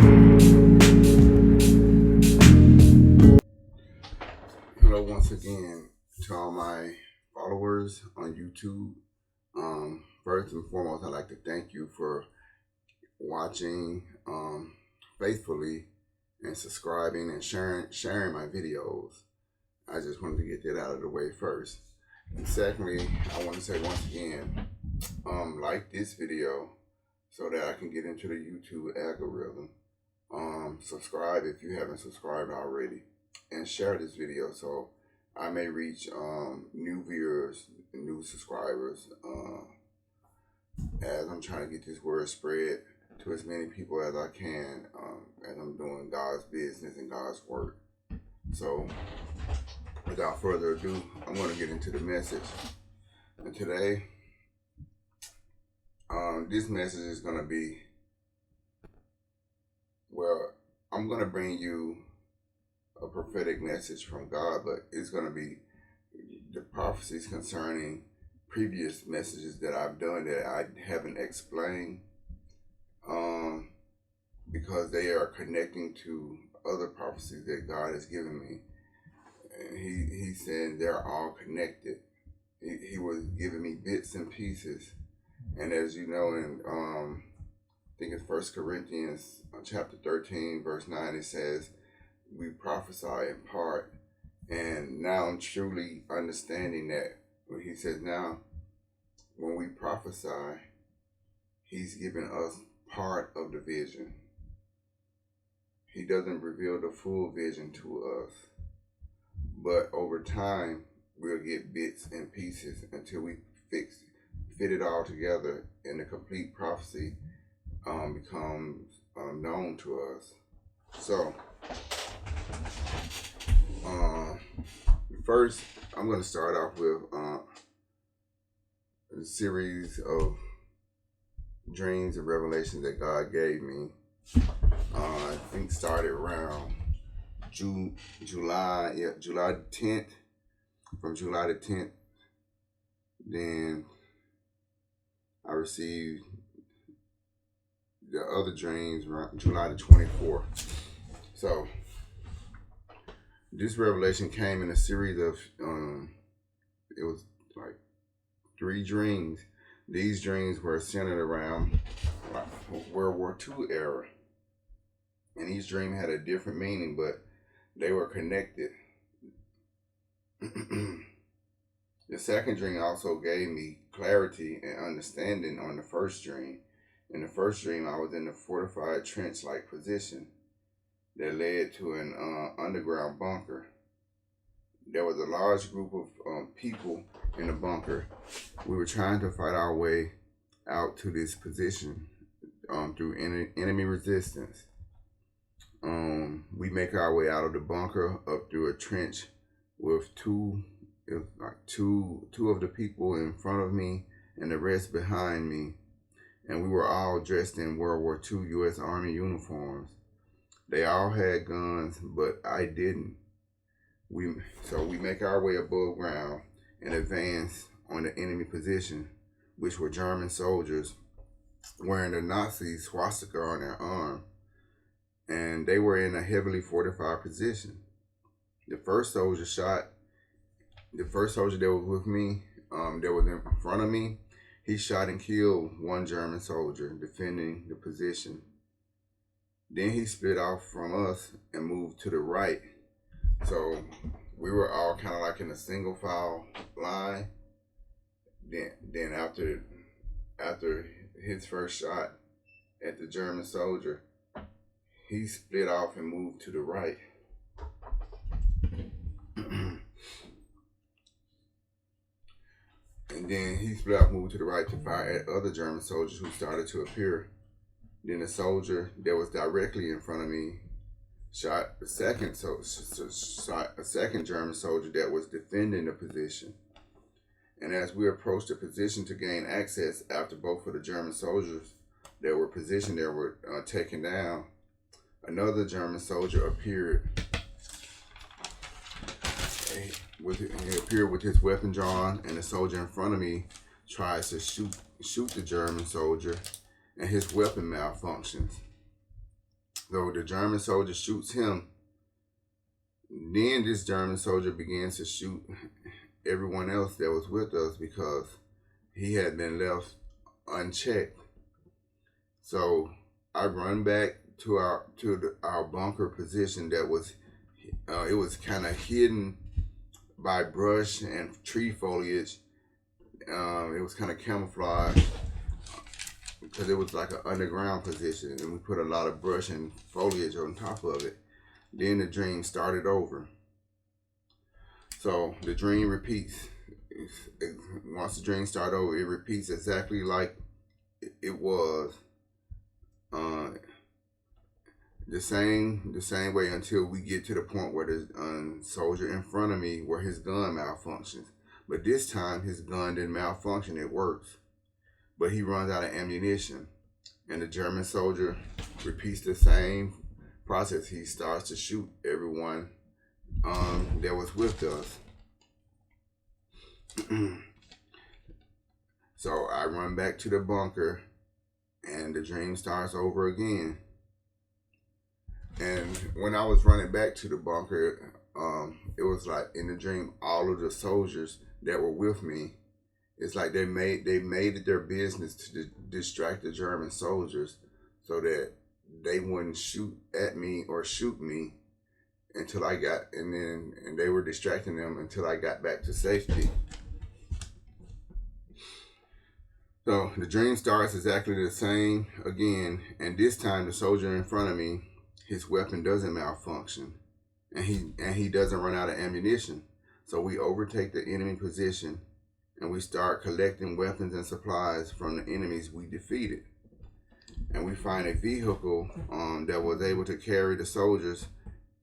Hello once again to all my followers on YouTube. First and foremost, I'd like to thank you for watching faithfully and subscribing and sharing my videos. I just wanted to get that out of the way first. And secondly, I want to say once again, like this video so that I can get into the YouTube algorithm. Subscribe if you haven't subscribed already, and share this video so I may reach new viewers, new subscribers, as I'm trying to get this word spread to as many people as I can, as I'm doing God's business and God's work. So without further ado, I'm going to get into the message. And today, this message is going to be, well, I'm going to bring you a prophetic message from God, but it's going to be the prophecies concerning previous messages that I've done that I haven't explained, because they are connecting to other prophecies that God has given me. And he's saying they're all connected. He was giving me bits and pieces. And as you know, in I think it's 1 Corinthians chapter 13, verse 9, it says, we prophesy in part. And now I'm truly understanding that when he says now, when we prophesy, he's giving us part of the vision. He doesn't reveal the full vision to us. But over time, we'll get bits and pieces until we fit it all together, and the complete prophecy becomes known to us. So, first, I'm going to start off with a series of dreams and revelations that God gave me. I think started around July 10th. From July the 10th, then I received the other dreams around July the 24th. So this revelation came in a series of, it was like 3 dreams. These dreams were centered around World War II era. And each dream had a different meaning, but they were connected. The second dream also gave me clarity and understanding on the first dream. In the first dream, I was in a fortified trench-like position that led to an underground bunker. There was a large group of people in the bunker. We were trying to fight our way out to this position through enemy resistance. We make our way out of the bunker up through a trench with two of the people in front of me and the rest behind me. And we were all dressed in World War II U.S. Army uniforms. They all had guns, but I didn't. So we make our way above ground and advance on the enemy position, which were German soldiers wearing the Nazi swastika on their arm. And they were in a heavily fortified position. The first soldier that was with me, that was in front of me, he shot and killed one German soldier defending the position. Then he split off from us and moved to the right. So we were all kind of like in a single file line. Then after his first shot at the German soldier, he split off and moved to the right. And then he split off, moved to the right to fire at other German soldiers who started to appear. Then the soldier that was directly in front of me shot a second German soldier that was defending the position. And as we approached the position to gain access after both of the German soldiers that were positioned there were taken down, another German soldier appeared. He appeared with his weapon drawn, and the soldier in front of me tries to shoot the German soldier, and his weapon malfunctions. So the German soldier shoots him. Then this German soldier begins to shoot everyone else that was with us because he had been left unchecked. So I run back to our bunker position that was it was kind of hidden by brush and tree foliage. It was kind of camouflaged because it was like an underground position, and we put a lot of brush and foliage on top of it. Then the dream started over. So the dream repeats. Once the dream started over, it repeats exactly like it was. The same way until we get to the point where the soldier in front of me, where his gun malfunctions. But this time his gun didn't malfunction; it works. But he runs out of ammunition, and the German soldier repeats the same process. He starts to shoot everyone that was with us. So I run back to the bunker, and the dream starts over again. And when I was running back to the bunker, it was like in the dream, all of the soldiers that were with me, it's like they made it their business to distract the German soldiers so that they wouldn't shoot at me or shoot me until I got, and they were distracting them until I got back to safety. So the dream starts exactly the same again, and this time the soldier in front of me, his weapon doesn't malfunction, and he doesn't run out of ammunition. So we overtake the enemy position, and we start collecting weapons and supplies from the enemies we defeated. And we find a vehicle that was able to carry the soldiers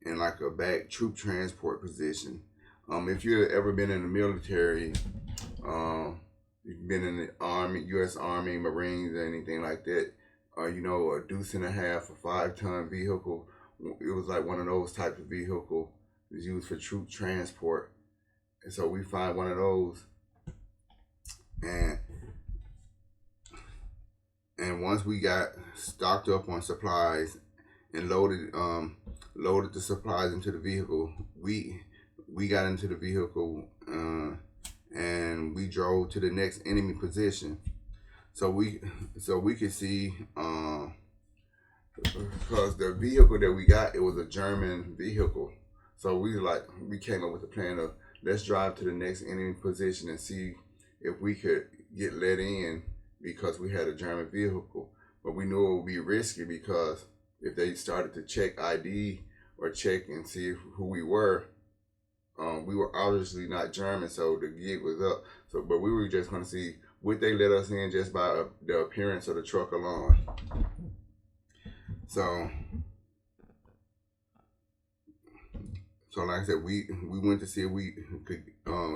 in like a back troop transport position. If you've ever been in the military, you've been in the Army, U.S. Army, Marines, or anything like that, you know, a deuce and a half, a 5-ton vehicle. It was like one of those types of vehicle. It was used for troop transport. And so we find one of those, and once we got stocked up on supplies and loaded the supplies into the vehicle, we got into the vehicle and we drove to the next enemy position. So we could see, because the vehicle that we got, it was a German vehicle. So we came up with the plan of, let's drive to the next enemy position and see if we could get let in, because we had a German vehicle. But we knew it would be risky, because if they started to check ID or check and see who we were obviously not German, so the gig was up. So, but we were just going to see, would they let us in just by the appearance of the truck alone. So like I said, we went to see if we could,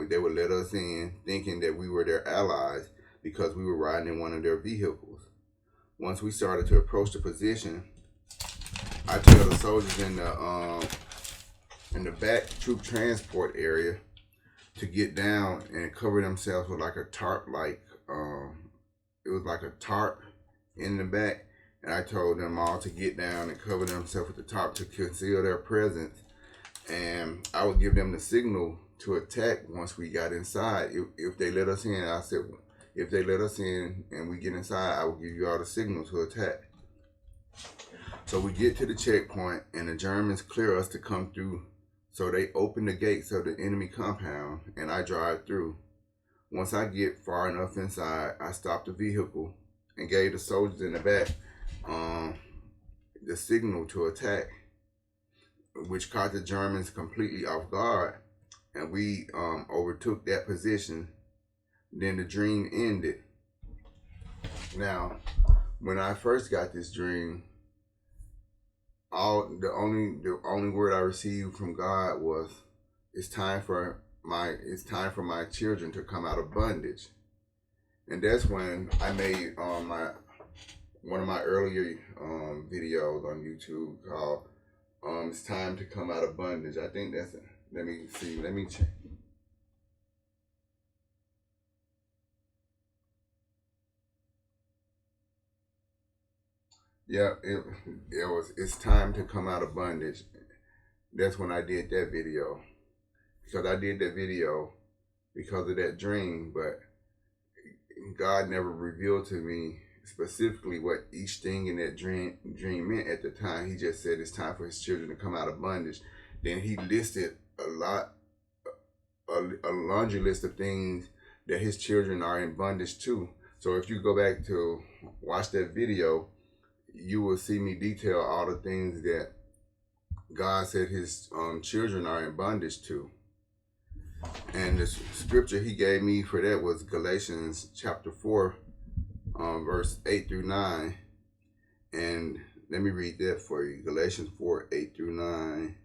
they would let us in, thinking that we were their allies because we were riding in one of their vehicles. Once we started to approach the position, I tell the soldiers in the back troop transport area to get down and cover themselves with like a tarp, it was like a tarp in the back. And I told them all to get down and cover themselves with the tarp to conceal their presence. And I would give them the signal to attack once we got inside. If they let us in, I said, if they let us in and we get inside, I will give you all the signal to attack. So we get to the checkpoint, and the Germans clear us to come through. So they open the gates of the enemy compound, and I drive through. Once I get far enough inside, I stop the vehicle and gave the soldiers in the back the signal to attack, which caught the Germans completely off guard, and we overtook that position. Then the dream ended. Now, when I first got this dream, the only word I received from God was, it's time for my children to come out of bondage. And that's when I made one of my earlier videos on YouTube called it's time to come out of bondage. I think that's it. Let me check. Yeah, it's time to come out of bondage. That's when I did that video. Because I did that video because of that dream, but God never revealed to me specifically what each thing in that dream meant at the time. He just said it's time for his children to come out of bondage. Then he listed a laundry list of things that his children are in bondage to. So if you go back to watch that video, you will see me detail all the things that God said his children are in bondage to. And the scripture he gave me for that was Galatians chapter 4, verse 8 through 9. And let me read that for you. Galatians 4, 8 through 9.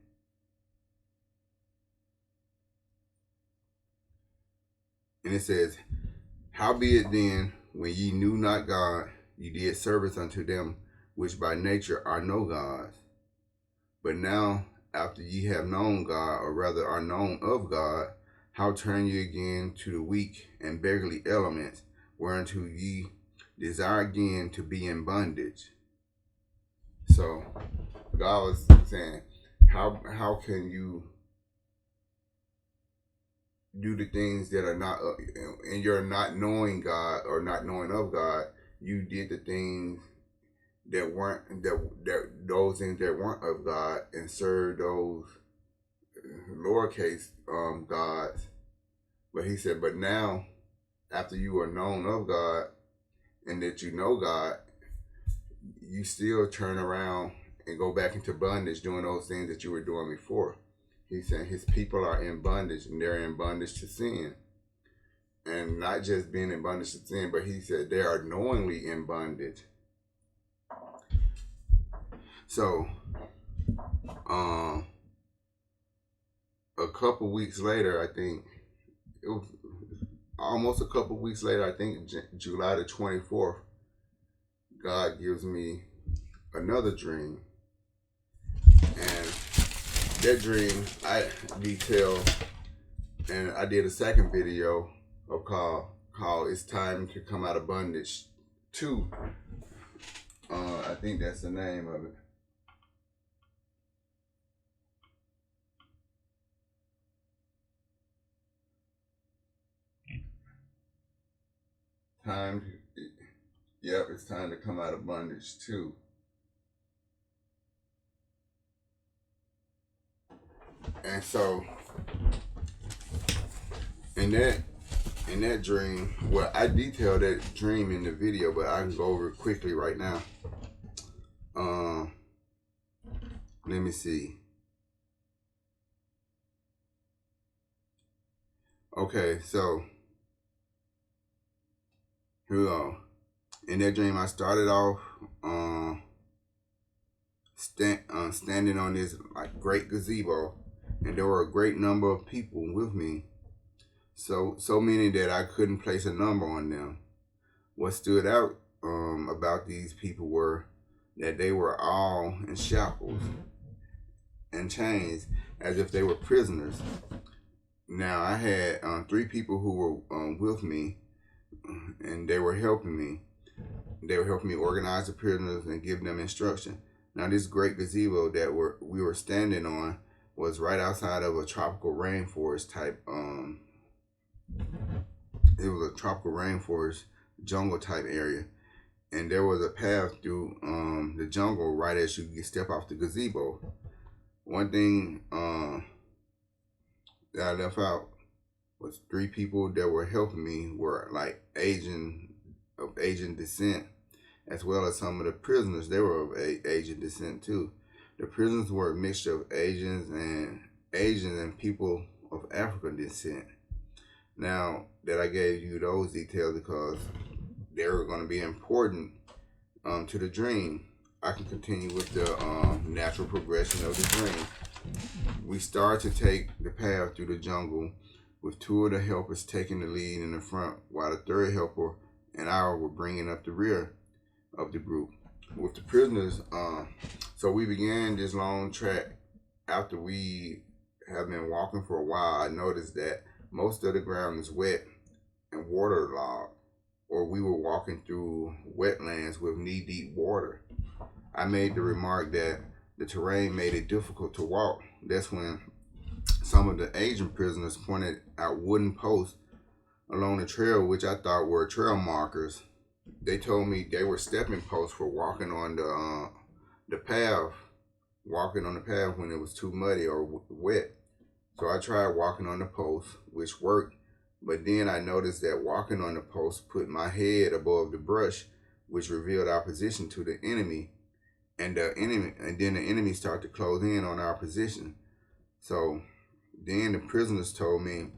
And it says, howbeit then, when ye knew not God, ye did service unto them which by nature are no gods. But now, after ye have known God, or rather are known of God, how turn ye again to the weak and beggarly elements, whereunto ye desire again to be in bondage? So, God was saying, how can you do the things that are not, and you're not knowing God or not knowing of God? You did the things that weren't those things that weren't of God, and served those lowercase gods. But he said, but now, after you are known of God and that you know God, you still turn around and go back into bondage doing those things that you were doing before. He's saying his people are in bondage, and they're in bondage to sin. And not just being in bondage to sin, but he said they are knowingly in bondage. So, a couple weeks later, I think, it was almost a couple weeks later, I think July the 24th, God gives me another dream. And that dream, I detail, and I did a second video of called It's Time to Come Out of Bondage 2. I think that's the name of it. It's time to come out of bondage 2. And so, in that dream, well, I detailed that dream in the video, but I can go over it quickly right now. Let me see. Okay, so here we go. In that dream, I started off standing on this like great gazebo, and there were a great number of people with me. So many that I couldn't place a number on them. What stood out about these people were that they were all in shackles and chains, as if they were prisoners. Now I had 3 people who were with me, and they were helping me. They were helping me organize the prisoners and give them instruction. Now this great gazebo that we were standing on was right outside of a tropical rainforest type. It was a tropical rainforest jungle type area, and there was a path through the jungle right as you step off the gazebo. One thing that I left out was 3 people that were helping me were like Asian descent, as well as some of the prisoners. They were of Asian descent too. The prisoners were a mixture of Asians and people of African descent. Now that I gave you those details because they were going to be important to the dream, I can continue with the natural progression of the dream. We start to take the path through the jungle, with 2 of the helpers taking the lead in the front, while the 3rd helper and I were bringing up the rear of the group with the prisoners. So we began this long trek. After we have been walking for a while, I noticed that most of the ground is wet and waterlogged, or we were walking through wetlands with knee-deep water. I made the remark that the terrain made it difficult to walk. That's when some of the Asian prisoners pointed out wooden posts along the trail, which I thought were trail markers. They told me they were stepping posts for walking on the path, walking on the path when it was too muddy or wet. So I tried walking on the post, which worked. But then I noticed that walking on the post put my head above the brush, which revealed our position to the enemy. And then the enemy started to close in on our position. So then the prisoners told me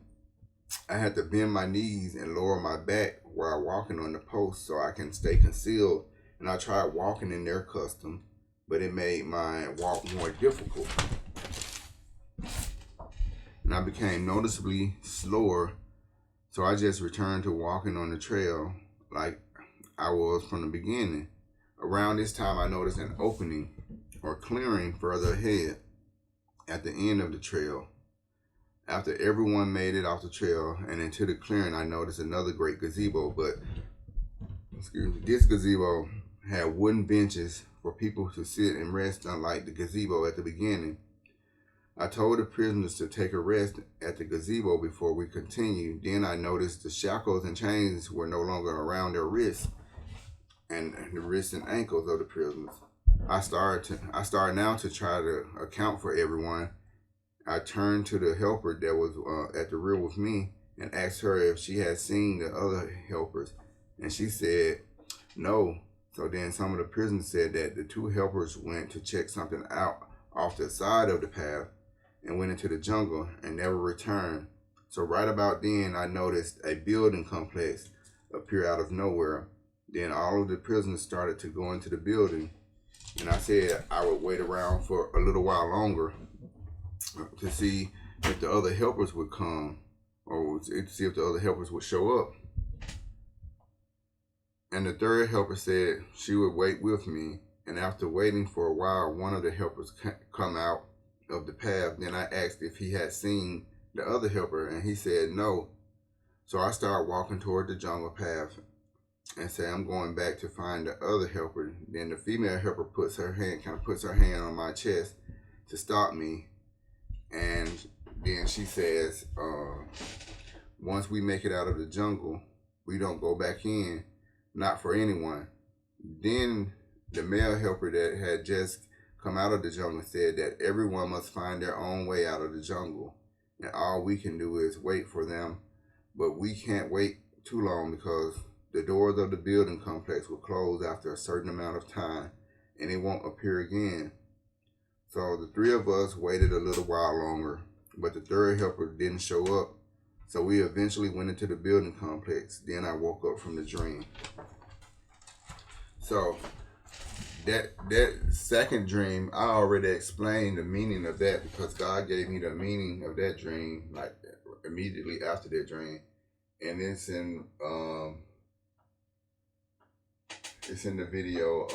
I had to bend my knees and lower my back while walking on the post so I can stay concealed. And I tried walking in their custom, but it made my walk more difficult. And I became noticeably slower, so I just returned to walking on the trail like I was from the beginning. Around this time, I noticed an opening or clearing further ahead at the end of the trail. After everyone made it off the trail and into the clearing, I noticed another great gazebo, but this gazebo had wooden benches for people to sit and rest, unlike the gazebo at the beginning. I told the prisoners to take a rest at the gazebo before we continued. Then I noticed the shackles and chains were no longer around their wrists and the wrists and ankles of the prisoners. I started now to try to account for everyone. I turned to the helper that was at the rear with me and asked her if she had seen the other helpers, and she said no. So then some of the prisoners said that the two helpers went to check something out off the side of the path and went into the jungle and never returned. So right about then, I noticed a building complex appear out of nowhere. Then all of the prisoners started to go into the building, and I said I would wait around for a little while longer to see if the other helpers would come, or to see if the other helpers would show up. And the third helper said she would wait with me, and after waiting for a while, one of the helpers come out of the path. Then I asked if he had seen the other helper, and he said no. So I started walking toward the jungle path and say I'm going back to find the other helper. Then the female helper puts her hand on my chest to stop me, and then she says, once we make it out of the jungle, we don't go back in, not for anyone. Then the male helper that had just come out of the jungle said that everyone must find their own way out of the jungle, and all we can do is wait for them. But we can't wait too long because the doors of the building complex will close after a certain amount of time, and it won't appear again. So the three of us waited a little while longer, but the third helper didn't show up. So we eventually went into the building complex. Then I woke up from the dream. So that second dream, I already explained the meaning of that because God gave me the meaning of that dream like immediately after that dream. And it's in the video,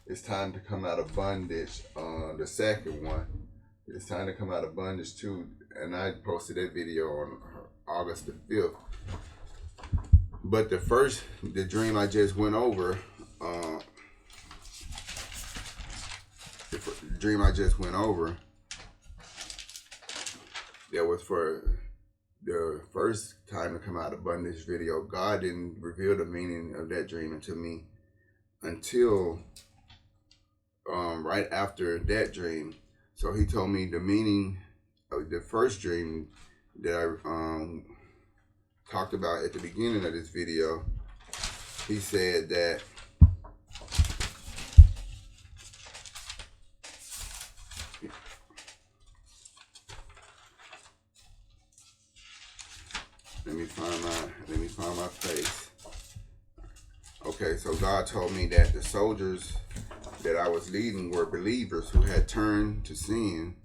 It's Time to Come Out of Bondage, the second one. It's Time to Come Out of Bondage too, and I posted that video on August the 5th. But the dream I just went over, that was for the first Time to Come Out of Bondage video. God didn't reveal the meaning of that dream to me until right after that dream. So he told me the meaning of the first dream that I talked about at the beginning of this video. He said that let me find my place. Okay, so God told me that the soldiers that I was leading were believers who had turned to sin,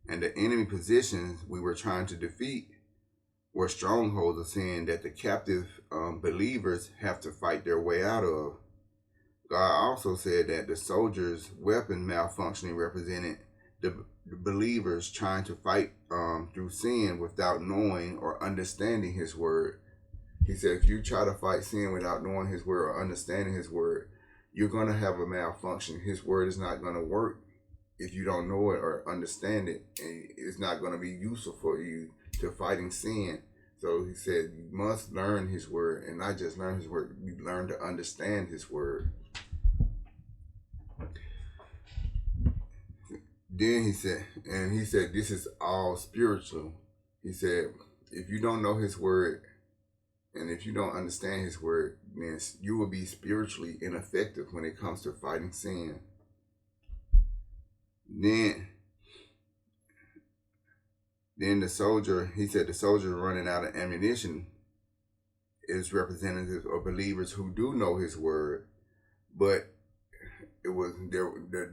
and the enemy positions we were trying to defeat were strongholds of sin that the captive believers have to fight their way out of. God also said that the soldiers' weapon malfunctioning represented the believers trying to fight through sin without knowing or understanding his word. He said if you try to fight sin without knowing his word or understanding his word, you're going to have a malfunction. His word is not going to work if you don't know it or understand it, and it's not going to be useful for you to fighting sin. So he said you must learn his word, and not just learn his word, you learn to understand his word. Then he said this is all spiritual. He said if you don't know his word and if you don't understand his word, then you will be spiritually ineffective when it comes to fighting sin. Then the soldier, he said the soldier running out of ammunition is representative of believers who do know his word, but it was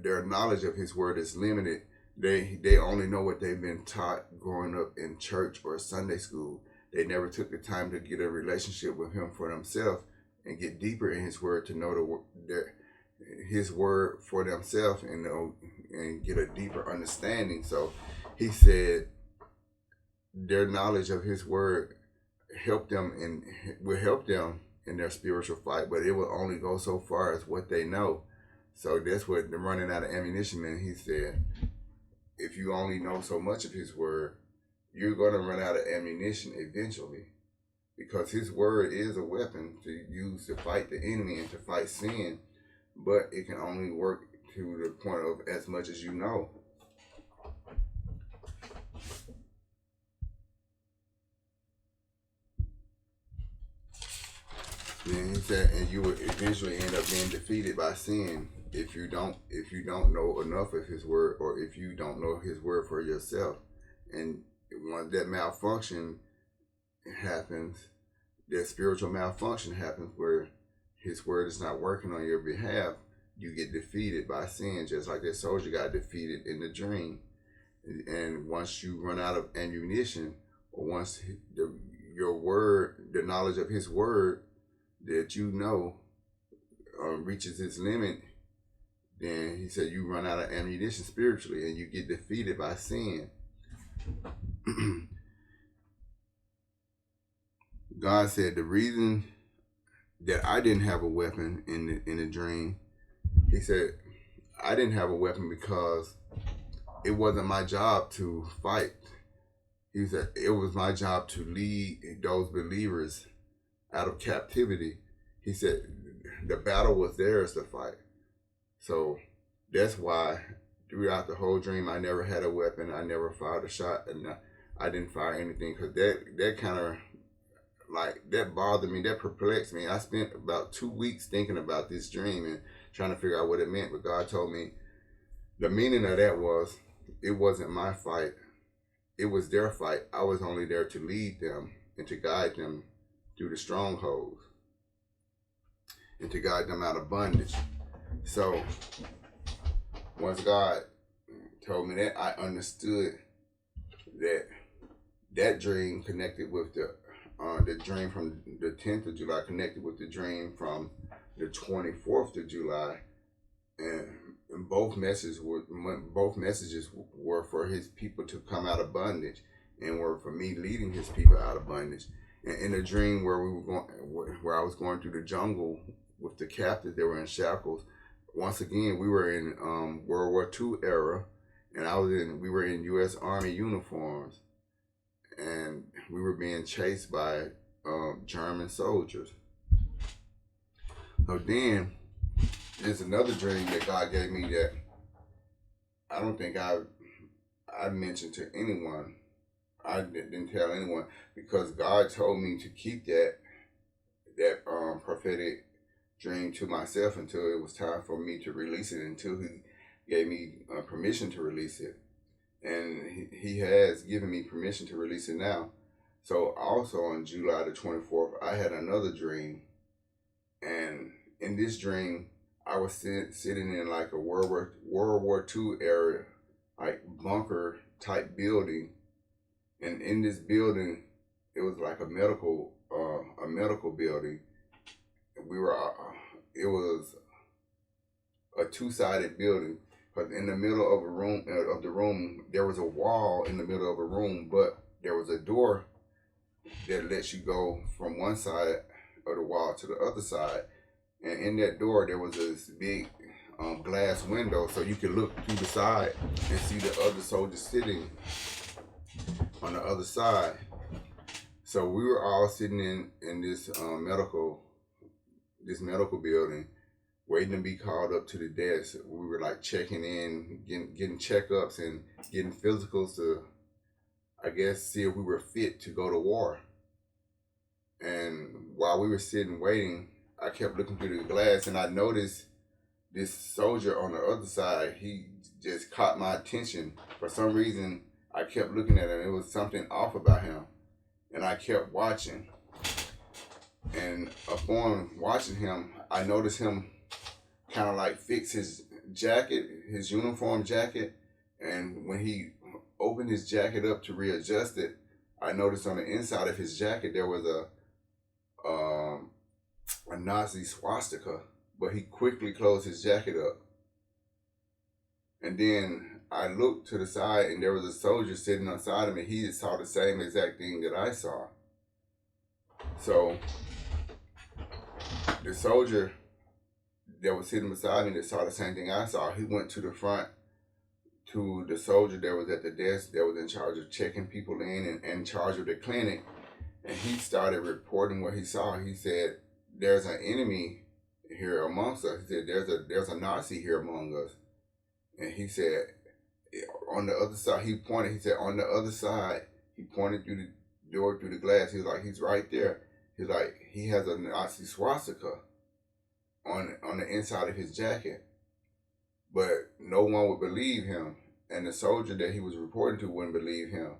their knowledge of his word is limited. They only know what they've been taught growing up in church or Sunday school. They never took the time to get a relationship with him for themselves and get deeper in his word to know his word for themselves and get a deeper understanding. So he said their knowledge of his word will help them in their spiritual fight, but it will only go so far as what they know. So that's what the running out of ammunition meant. He said, if you only know so much of his word, you're going to run out of ammunition eventually, because his word is a weapon to use to fight the enemy and to fight sin, but it can only work to the point of as much as you know. Then he said, and you will eventually end up being defeated by sin if you don't know enough of his word, or if you don't know his word for yourself. And once that malfunction happens, that spiritual malfunction happens where his word is not working on your behalf, you get defeated by sin, just like that soldier got defeated in the dream. And once you run out of ammunition, or once your word, the knowledge of his word that you know reaches its limit, then he said you run out of ammunition spiritually and you get defeated by sin. God said the reason that I didn't have a weapon in the dream, he said I didn't have a weapon because it wasn't my job to fight. He said it was my job to lead those believers out of captivity. He said the battle was theirs to fight. So that's why throughout the whole dream I never had a weapon. I never fired a shot, and I didn't fire anything, because that kind of that bothered me, that perplexed me. I spent about 2 weeks thinking about this dream and trying to figure out what it meant, but God told me the meaning of that was it wasn't my fight, it was their fight. I was only there to lead them and to guide them through the strongholds and to guide them out of bondage. So once God told me that, I understood that dream connected with the dream from the 10th of July connected with the dream from the 24th of July, and both messages were for his people to come out of bondage, and were for me leading his people out of bondage. And in a dream where I was going through the jungle with the captives that were in shackles, once again we were in World War II era, and we were in U.S. Army uniforms, and we were being chased by German soldiers. So then there's another dream that God gave me that I don't think I mentioned to anyone. I didn't tell anyone, because God told me to keep that prophetic dream to myself until it was time for me to release it, until he gave me permission to release it. And he has given me permission to release it now. So also on July the 24th, I had another dream. And in this dream, I was sitting in like a World War II era, like bunker type building. And in this building, it was like a medical building. It was a two-sided building. But in the middle of the room, there was a wall in the middle of a room, but there was a door that lets you go from one side of the wall to the other side. And in that door, there was this big glass window, so you could look through the side and see the other soldiers sitting on the other side. So we were all sitting in this medical building, waiting to be called up to the desk. We were like checking in, getting checkups and getting physicals to, I guess, see if we were fit to go to war. And while we were sitting waiting, I kept looking through the glass, and I noticed this soldier on the other side. He just caught my attention. For some reason, I kept looking at him. It was something off about him, and I kept watching. And upon watching him, I noticed him kind of like fix his jacket, his uniform jacket, and when he opened his jacket up to readjust it, I noticed on the inside of his jacket there was a Nazi swastika, but he quickly closed his jacket up. And then I looked to the side, and there was a soldier sitting on the side of me. He saw the same exact thing that I saw. So the soldier that was sitting beside me that saw the same thing I saw, he went to the front to the soldier that was at the desk that was in charge of checking people in and in charge of the clinic, and he started reporting what he saw. He said, "There's an enemy here amongst us." He said, "There's a Nazi here among us." And he said, on the other side, he pointed. He said, on the other side, he pointed through the door through the glass. He was like, "He's right there." He's like, he has a Nazi swastika on the inside of his jacket. But no one would believe him, and the soldier that he was reporting to wouldn't believe him.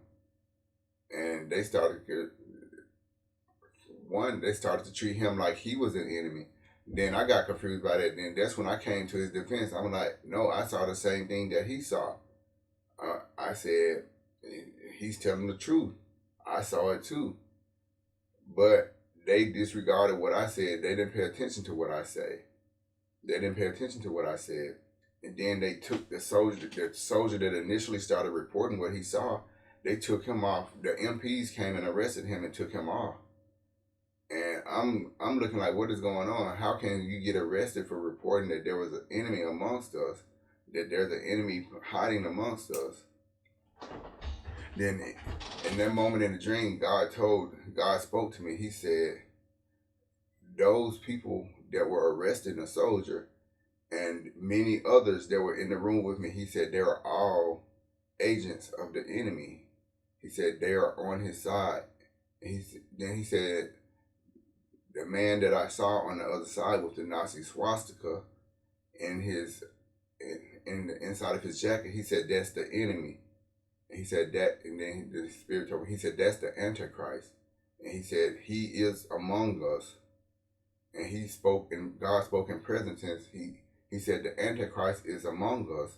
And they started to treat him like he was an enemy. Then I got confused by that. Then that's when I came to his defense. I'm like, no, I saw the same thing that he saw. I said, he's telling the truth. I saw it too. But they disregarded what I said. They didn't pay attention to what I said. And then they took the soldier that initially started reporting what he saw, they took him off. The MPs came and arrested him and took him off. And I'm looking like, what is going on? How can you get arrested for reporting that there was an enemy amongst us, that there's an enemy hiding amongst us? Then in that moment in the dream, God spoke to me. He said, those people that were arresting the soldier and many others that were in the room with me, he said, they are all agents of the enemy. He said, they are on his side. Then he said, the man that I saw on the other side with the Nazi swastika in the inside of his jacket, he said, that's the enemy. And he said that, and then the Spirit told me, he said, that's the Antichrist. And he said, he is among us. And God spoke in present tense. He said, the Antichrist is among us.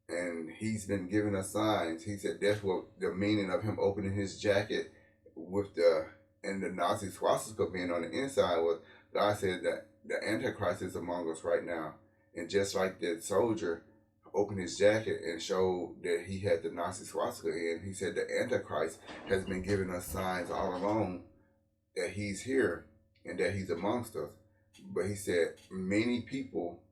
And he's been giving us signs. He said, that's what the meaning of him opening his jacket and the Nazi swastika being on the inside was. God said that the Antichrist is among us right now. And just like that soldier opened his jacket and showed that he had the Nazi swastika in, he said the Antichrist has been giving us signs all along that he's here and that he's amongst us. But he said many people,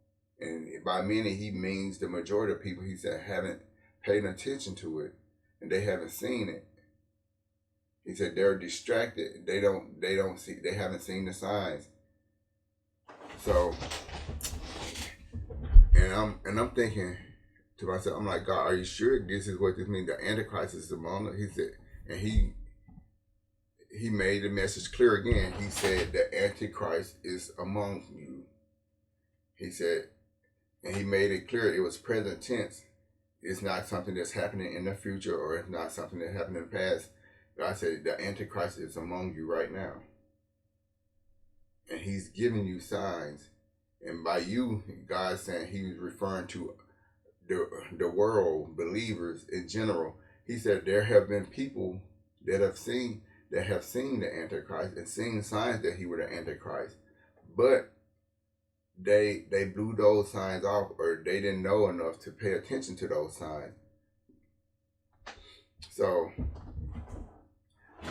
and by many he means the majority of people, he said, haven't paid attention to it and they haven't seen it. He said they're distracted. They haven't seen the signs. So, and I'm thinking to myself, I'm like, God, are you sure this is what this means? The Antichrist is among us? He said, and he made the message clear again. He said the Antichrist is among you. He said, and he made it clear it was present tense. It's not something that's happening in the future, or it's not something that happened in the past. God said the Antichrist is among you right now. And he's giving you signs. And by you, God's saying he was referring to the world, believers in general. He said there have been people that have seen the Antichrist and seen signs that he was the Antichrist. But they blew those signs off, or they didn't know enough to pay attention to those signs. So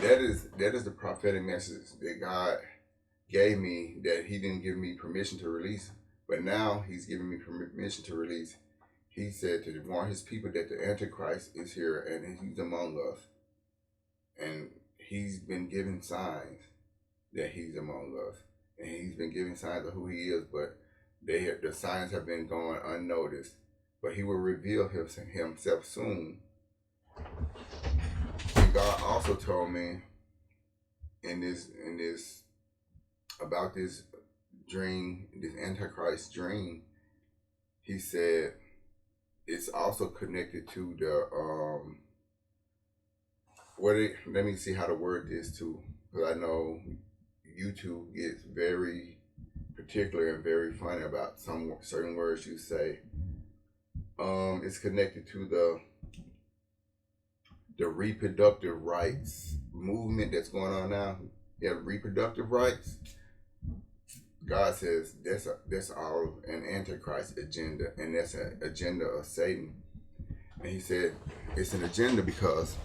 that is the prophetic message that God gave me that he didn't give me permission to release, but now he's giving me permission to release. He said to warn his people that the Antichrist is here and he's among us. And he's been giving signs that he's among us. And he's been giving signs of who he is, but the signs have been going unnoticed. But he will reveal himself soon. And God also told me in this about this dream, this Antichrist dream. He said it's also connected to the let me see how to word this too, because I know YouTube gets very particular and very funny about some certain words you say. It's connected to the reproductive rights movement that's going on now. Yeah, reproductive rights. God says that's all an Antichrist agenda, and that's an agenda of Satan. And he said it's an agenda because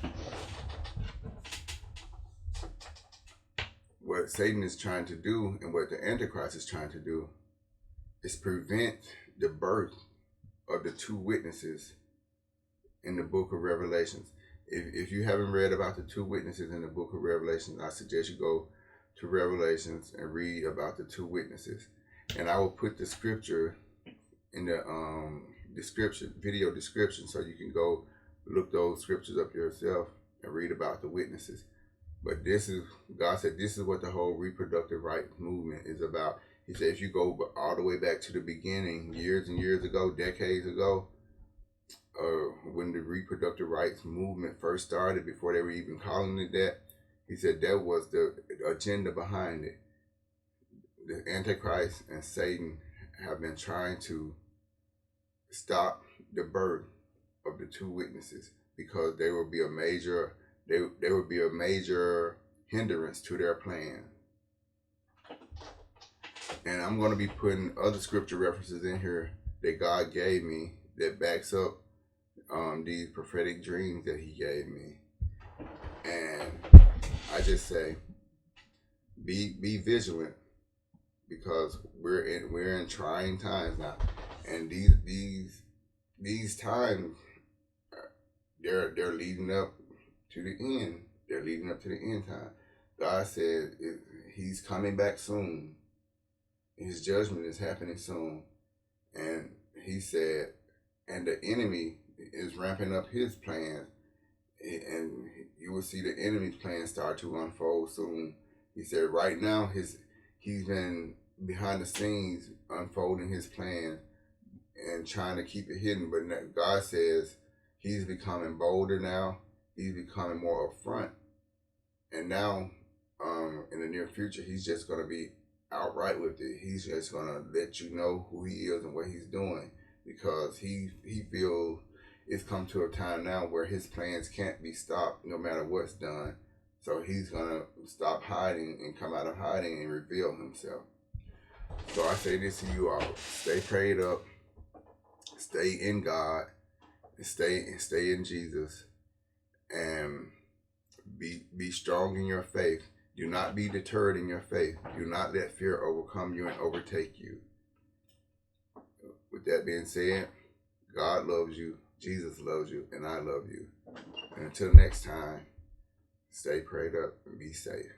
what Satan is trying to do and what the Antichrist is trying to do is prevent the birth of the two witnesses in the book of Revelations. If you haven't read about the two witnesses in the book of Revelations, I suggest you go to Revelations and read about the two witnesses. And I will put the scripture in the video description, so you can go look those scriptures up yourself and read about the witnesses. But God said this is what the whole reproductive rights movement is about. He said if you go all the way back to the beginning, years and years ago, decades ago, when the reproductive rights movement first started, before they were even calling it that, he said that was the agenda behind it. The Antichrist and Satan have been trying to stop the birth of the two witnesses because they would be a major hindrance to their plan. And I'm going to be putting other scripture references in here that God gave me that backs up these prophetic dreams that he gave me. And I just say, be vigilant, because we're in trying times now, and these times they're leading up to the end. They're leading up to the end time. God said he's coming back soon. His judgment is happening soon, and he said, and the enemy is ramping up his plans, and you will see the enemy's plans start to unfold soon. He said right now he's been behind the scenes unfolding his plan and trying to keep it hidden, but God says he's becoming bolder now. He's becoming more upfront, and now in the near future he's just going to be outright with it. He's just going to let you know who he is and what he's doing, because he feels it's come to a time now where his plans can't be stopped no matter what's done. So he's going to stop hiding and come out of hiding and reveal himself. So I say this to you all: stay prayed up, stay in God, and stay in Jesus, and be strong in your faith. Do not be deterred in your faith. Do not let fear overcome you and overtake you. With that being said, God loves you, Jesus loves you, and I love you. And until next time, stay prayed up and be safe.